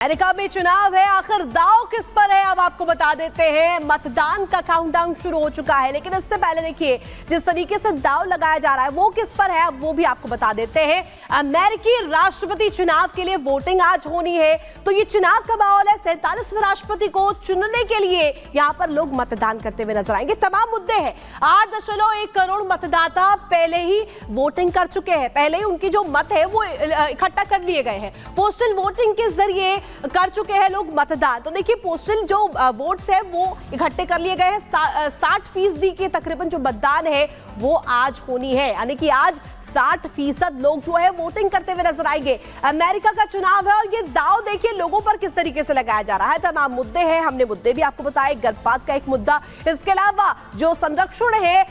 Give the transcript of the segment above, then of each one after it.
America में चुनाव है, आखिर दांव किस पर है अब आपको बता देते हैं। मतदान का काउंटडाउन शुरू हो चुका है, लेकिन इससे पहले देखिए जिस तरीके से दांव लगाया जा रहा है वो किस पर है अब वो भी आपको बता देते हैं। अमेरिकी राष्ट्रपति चुनाव के लिए वोटिंग आज होनी है, तो ये चुनाव का माहौल है। 47वें राष्ट्रपति को चुनने के लिए यहाँ पर लोग मतदान करते हुए नजर आएंगे। तमाम मुद्दे हैं। 8.1 करोड़ मतदाता पहले ही वोटिंग कर चुके हैं, पहले ही उनकी जो मत है वो इकट्ठा कर लिए गए हैं। पोस्टल वोटिंग के जरिए कर चुके हैं लोग मतदान। तो देखिए पोस्टल जो वोट्स है वो इकट्ठे कर लिए गए हैं। 60% के तकरीबन जो मतदान है वो आज होनी है, यानी कि आज 60% लोग जो है वोटिंग करते हुए नजर आएंगे। अमेरिका का चुनाव है और ये दांव देखिए लोगों पर किस तरीके से लगाया जा रहा है। तमाम मुद्दे हैं, हमने मुद्दे भी आपको बताए। गर्भपात का एक मुद्दा, इसके अलावा जो संरक्षण है,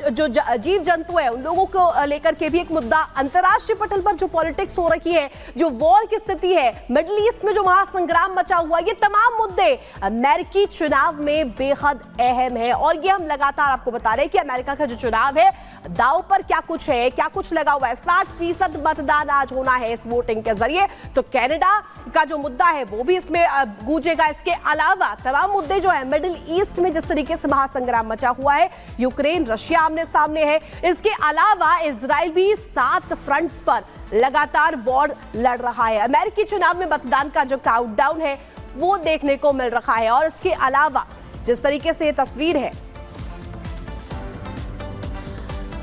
जो जीव जंतु है उन लोगों को लेकर के भी एक मुद्दा। अंतरराष्ट्रीय पटल पर जो पॉलिटिक्स हो रही है, जो वॉर की स्थिति है, मिडिल ईस्ट में जो महासंग्राम मचा हुआ, ये तमाम मुद्दे अमेरिकी चुनाव में बेहद अहम है। और ये हम लगातार आपको बता रहे हैं कि अमेरिका का जो चुनाव है दांव पर क्या कुछ है, क्या कुछ लगा हुआ है। 60% मतदान आज होना है इस वोटिंग के जरिए। तो कनाडा का जो मुद्दा है वो भी इसमें गूंजेगा। इसके अलावा तमाम मुद्दे जो है, मिडिल ईस्ट में जिस तरीके से महासंग्राम मचा हुआ है, यूक्रेन रशिया आमने सामने है। इसके अलावा इजराइल भी 7 फ्रंट्स पर लगातार वॉर लड़ रहा है। अमेरिकी चुनाव में मतदान का जो काउंटडाउन है वो देखने को मिल रहा है। और इसके अलावा जिस तरीके से ये तस्वीर है,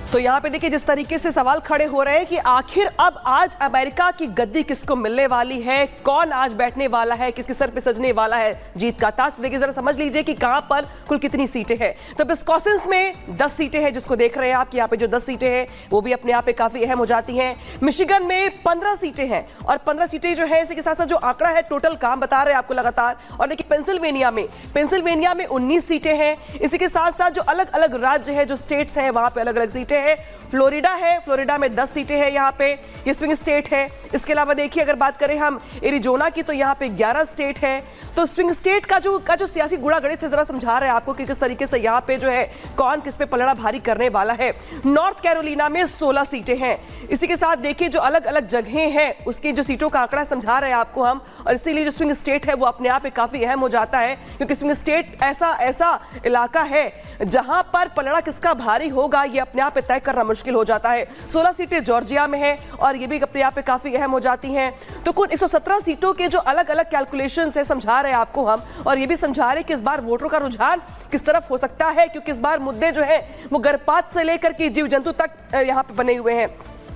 तो यहाँ पे देखिए जिस तरीके से सवाल खड़े हो रहे हैं कि आखिर अब आज अमेरिका की गद्दी किसको मिलने वाली है, कौन आज बैठने वाला है, किसके सर पे सजने वाला है जीत का ताज। देखिए जरा समझ लीजिए कि कहां पर कुल कितनी सीटें हैं। तो विस्कॉन्सिन में 10 सीटें हैं जिसको देख रहे हैं आप, यहाँ पे जो 10 सीटें हैं वो भी अपने आप पे काफी अहम हो जाती हैं। मिशिगन में 15 सीटें हैं और 15 सीटें जो है, इसी के साथ साथ जो आंकड़ा है टोटल काम बता रहे हैं आपको लगातार। और देखिए पेंसिल्वेनिया में 19 सीटें हैं। इसी के साथ साथ जो अलग अलग राज्य है, जो स्टेट्स हैं, वहां पे अलग अलग सीटें है। फ्लोरिडा है, फ्लोरिडा में 10 सीटें हैं, यहाँ पे ये स्विंग स्टेट है। इसके अलावा देखिए अगर बात करें हम एरिजोना की, तो यहाँ पे 11 स्टेट है। तो स्विंग स्टेट का जो सियासी गुणा गणित है, जरा समझा रहे हैं आपको कि किस तरीके से यहाँ पे जो है कौन किस पे पलड़ा भारी करने वाला है। नॉर्थ कैरोलिना में 16 सीटें हैं। इसी के साथ देखिए जो अलग अलग जगहें हैं उसकी जो सीटों का आंकड़ा समझा रहे हैं आपको हम। और इसीलिए जो स्विंग स्टेट है वो अपने आप में काफी अहम हो जाता है, क्योंकि स्विंग स्टेट ऐसा इलाका है जहां पर पलड़ा किसका भारी होगा ये अपने आप में तय करना मुश्किल हो जाता है। 16 सीटें जॉर्जिया में हैं और ये भी अपने आप पे काफी अहम हो जाती हैं। तो कुल 117 सीटों के जो अलग अलग कैलकुलेशंस है समझा रहे हैं आपको हम, और ये भी समझा रहे हैं कि इस बार वोटरों का रुझान किस तरफ हो सकता है, क्योंकि इस बार मुद्दे जो है वो गर्भपात से लेकर के जीव जंतु तक यहाँ पे बने हुए हैं।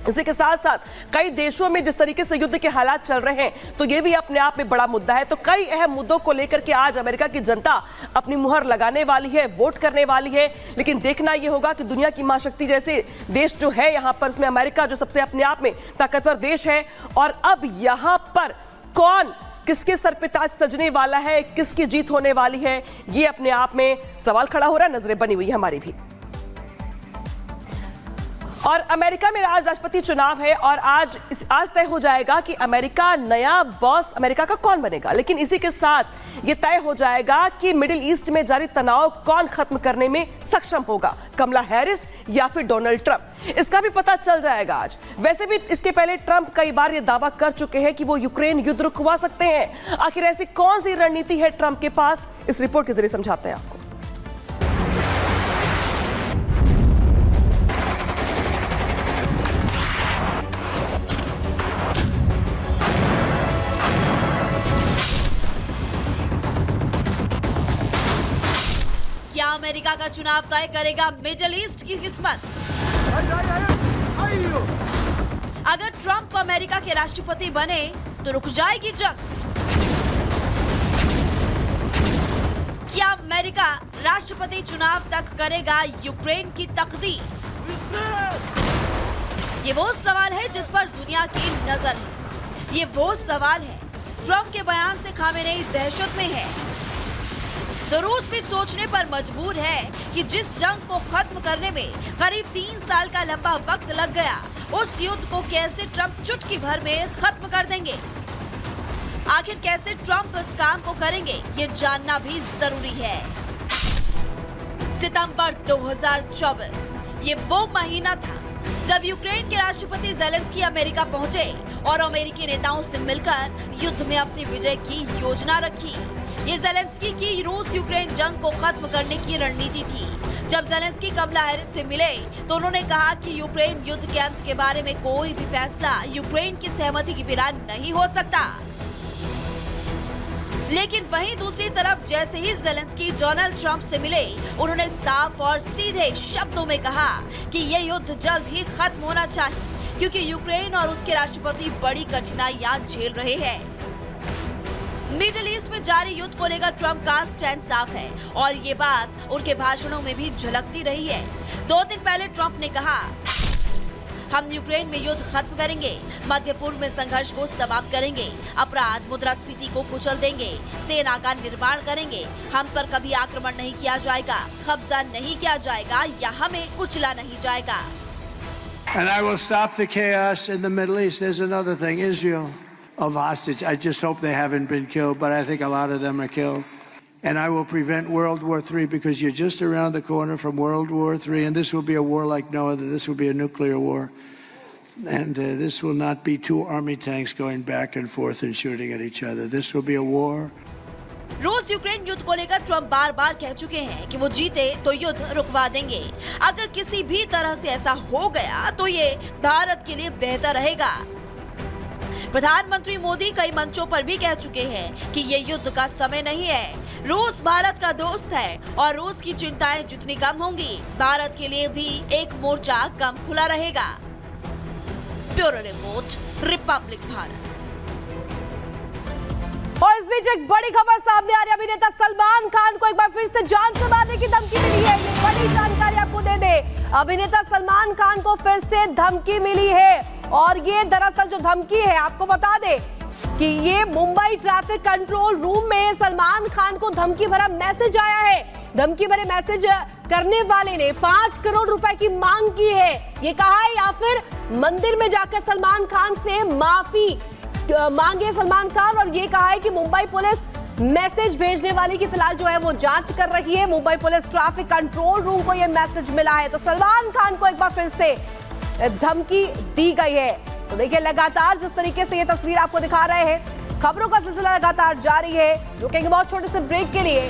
इसी के साथ साथ कई देशों में जिस तरीके से युद्ध के हालात चल रहे हैं, तो ये भी अपने आप में बड़ा मुद्दा है। तो कई अहम मुद्दों को लेकर के आज अमेरिका की जनता अपनी मुहर लगाने वाली है, वोट करने वाली है। लेकिन देखना ये होगा कि दुनिया की महाशक्ति जैसे देश जो है यहाँ पर, उसमें अमेरिका जो सबसे अपने आप में ताकतवर देश है, और अब यहाँ पर कौन किसके सर पे ताज सजने वाला है, किसकी जीत होने वाली है, ये अपने आप में सवाल खड़ा हो रहा है। नजरें बनी हुई है हमारी भी। और अमेरिका में आज राष्ट्रपति चुनाव है और आज तय हो जाएगा कि अमेरिका नया बॉस अमेरिका का कौन बनेगा। लेकिन इसी के साथ ये तय हो जाएगा कि मिडिल ईस्ट में जारी तनाव कौन खत्म करने में सक्षम होगा, कमला हैरिस या फिर डोनाल्ड ट्रंप। इसका भी पता चल जाएगा आज। वैसे भी इसके पहले ट्रंप कई बार ये दावा कर चुके हैं कि वो यूक्रेन युद्ध रुकवा सकते हैं। आखिर ऐसी कौन सी रणनीति है ट्रंप के पास, इस रिपोर्ट के जरिए समझाते हैं आपको। क्या अमेरिका का चुनाव तय करेगा मिडिल ईस्ट की किस्मत? अगर ट्रंप अमेरिका के राष्ट्रपति बने तो रुक जाएगी जंग। क्या अमेरिका राष्ट्रपति चुनाव तक करेगा यूक्रेन की तकदीर? ये वो सवाल है जिस पर दुनिया की नजर है। ये वो सवाल है, ट्रंप के बयान से खामेनेई दहशत में है तो रूस भी सोचने पर मजबूर है कि जिस जंग को खत्म करने में करीब 3 साल का लंबा वक्त लग गया, उस युद्ध को कैसे ट्रंप चुटकी भर में खत्म कर देंगे। आखिर कैसे ट्रंप इस काम को करेंगे, ये जानना भी जरूरी है। सितंबर 2024 ये वो महीना था जब यूक्रेन के राष्ट्रपति ज़ेलेंस्की अमेरिका पहुंचे और अमेरिकी नेताओं से मिलकर युद्ध में अपनी विजय की योजना रखी। ये ज़ेलेंस्की की रूस यूक्रेन जंग को खत्म करने की रणनीति थी। जब ज़ेलेंस्की कमला हैरिस से मिले तो उन्होंने कहा कि यूक्रेन युद्ध के अंत के बारे में कोई भी फैसला यूक्रेन की सहमति के बिना नहीं हो सकता। लेकिन वहीं दूसरी तरफ जैसे ही ज़ेलेंस्की डोनाल्ड ट्रंप से मिले, उन्होंने साफ और सीधे शब्दों में कहा कि ये युद्ध जल्द ही खत्म होना चाहिए, क्योंकि यूक्रेन और उसके राष्ट्रपति बड़ी कठिनाइयां झेल रहे हैं। मिडिल ईस्ट में जारी युद्ध को लेकर ट्रंप का स्टैंड साफ है और ये बात उनके भाषणों में भी झलकती रही है। 2 दिन पहले ट्रंप ने कहा, हम यूक्रेन में युद्ध खत्म करेंगे, मध्य पूर्व में संघर्ष को समाप्त करेंगे, अपराध मुद्रास्फीति को कुचल देंगे, सेना का निर्माण करेंगे, हम पर कभी आक्रमण नहीं किया जाएगा, कब्जा नहीं किया जाएगा या हमें कुचला नहीं जाएगा। And I will stop the chaos in the Middle East. There's another thing, Israel of hostage. I just hope they haven't been killed, but I think a lot of them are killed. And I will prevent World War III because you're just around the corner from World War III, and this will be a war like no other. This will be a nuclear war. And this will not be 2 army tanks going back and forth and shooting at each other. This will be a war. रूस Ukraine युद्ध को लेकर Trump बार-बार कह चुके हैं कि वो जीते तो युद्ध रुकवा देंगे। अगर किसी भी तरह से ऐसा हो गया तो ये भारत के लिए बेहतर रहेगा। प्रधानमंत्री मोदी कई मंचों पर भी कह चुके हैं कि ये युद्ध का समय नहीं है। रूस भारत का दोस्त है और रूस की चिंताएं जितनी कम होंगी, भारत के लिए भी एक मोर्चा कम खुला रहेगा। Bureau report, Republic Bharat. और इस बीच एक बड़ी खबर सामने आ रही है। अभिनेता सलमान खान को एक बार फिर से जान से मारने की धमकी मिली है। ये बड़ी जानकारी आपको दे दे, अभिनेता सलमान खान को फिर से धमकी मिली है और ये दरअसल जो धमकी है आपको बता दे कि ये मुंबई ट्रैफिक कंट्रोल रूम में सलमान खान को धमकी भरा मैसेज आया है। धमकी भरे मैसेज करने वाले ने 5 करोड़ रुपए की मांग की है। ये कहा है या फिर मंदिर में जाकर सलमान खान से माफी मांगे सलमान खान, और ये कहा है कि मुंबई पुलिस मैसेज भेजने वाली की फिलहाल जो है वो जांच कर रही है। Mumbai police traffic control room को ये मैसेज मिला है। तो सलमान खान को एक बार फिर से धमकी दी गई है। तो देखिए लगातार जिस तरीके से ये तस्वीर आपको दिखा रहे हैं, खबरों का सिलसिला लगातार जारी है। रुकेंगे बहुत छोटे से ब्रेक के लिए।